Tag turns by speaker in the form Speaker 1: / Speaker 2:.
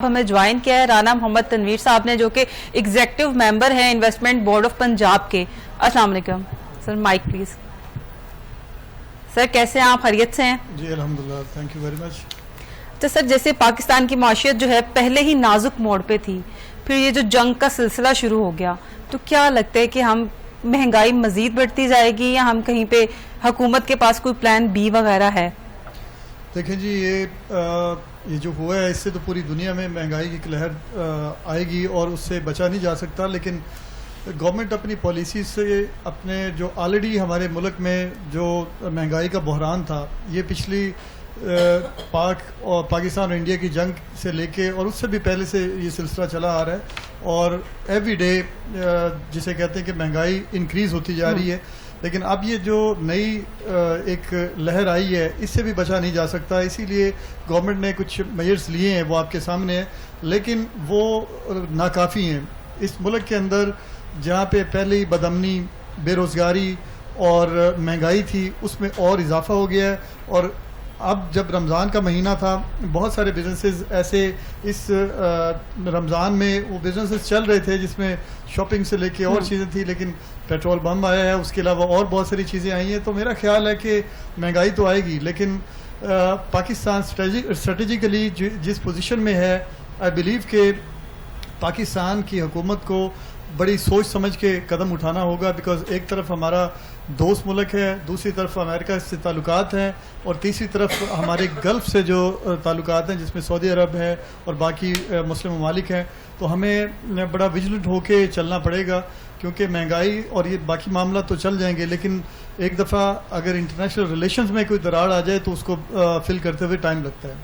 Speaker 1: ہمیں جوائن کیا ہے رانا محمد تنویر صاحب نے، جو کہ ایگزیکٹو ممبر ہیں انویسٹمنٹ بورڈ آف پنجاب کے۔ السلام علیکم سر، مائک پلیز۔ سر کیسے ہیں آپ؟ خیریت سے ہیں؟
Speaker 2: جی الحمدللہ، تھینک یو ویری مچ۔
Speaker 1: تو سر جیسے پاکستان کی معیشت جو ہے پہلے ہی نازک موڑ پہ تھی، پھر یہ جو جنگ کا سلسلہ شروع ہو گیا، تو کیا لگتا ہے کہ ہم مہنگائی مزید بڑھتی جائے گی یا ہم کہیں پہ حکومت کے پاس کوئی پلان بی وغیرہ ہے؟
Speaker 2: دیکھیں جی، یہ جو ہوا ہے اس سے تو پوری دنیا میں مہنگائی کی ایک لہر آئے گی اور اس سے بچا نہیں جا سکتا، لیکن گورنمنٹ اپنی پالیسی سے اپنے جو آلریڈی ہمارے ملک میں جو مہنگائی کا بحران تھا، یہ پچھلی پاکستان اور انڈیا کی جنگ سے لے کے اور اس سے بھی پہلے سے یہ سلسلہ چلا آ رہا ہے، اور ایوری ڈے جسے کہتے ہیں کہ مہنگائی انکریز ہوتی جا رہی ہے، لیکن اب یہ جو نئی ایک لہر آئی ہے اس سے بھی بچا نہیں جا سکتا۔ اسی لیے گورنمنٹ نے کچھ میئرز لیے ہیں، وہ آپ کے سامنے ہیں، لیکن وہ ناکافی ہیں۔ اس ملک کے اندر جہاں پہ پہلے ہی بدامنی، بے روزگاری اور مہنگائی تھی، اس میں اور اضافہ ہو گیا ہے، اور اب جب رمضان کا مہینہ تھا، بہت سارے بزنسز ایسے اس رمضان میں وہ بزنسز چل رہے تھے جس میں شاپنگ سے لے کے اور چیزیں تھیں، لیکن پیٹرول بم آیا ہے، اس کے علاوہ اور بہت ساری چیزیں آئی ہیں۔ تو میرا خیال ہے کہ مہنگائی تو آئے گی، لیکن پاکستان اسٹریٹجیکلی جس پوزیشن میں ہے، آئی بلیو کہ پاکستان کی حکومت کو بڑی سوچ سمجھ کے قدم اٹھانا ہوگا، بیکاز ایک طرف ہمارا دوست ملک ہے، دوسری طرف امریکہ سے تعلقات ہیں، اور تیسری طرف ہمارے گلف سے جو تعلقات ہیں جس میں سعودی عرب ہے اور باقی مسلم ممالک ہیں۔ تو ہمیں بڑا ویجیلنٹ ہو کے چلنا پڑے گا، کیونکہ مہنگائی اور یہ باقی معاملات تو چل جائیں گے، لیکن ایک دفعہ اگر انٹرنیشنل ریلیشنز میں کوئی دراڑ آ جائے تو اس کو فل کرتے ہوئے ٹائم لگتا ہے۔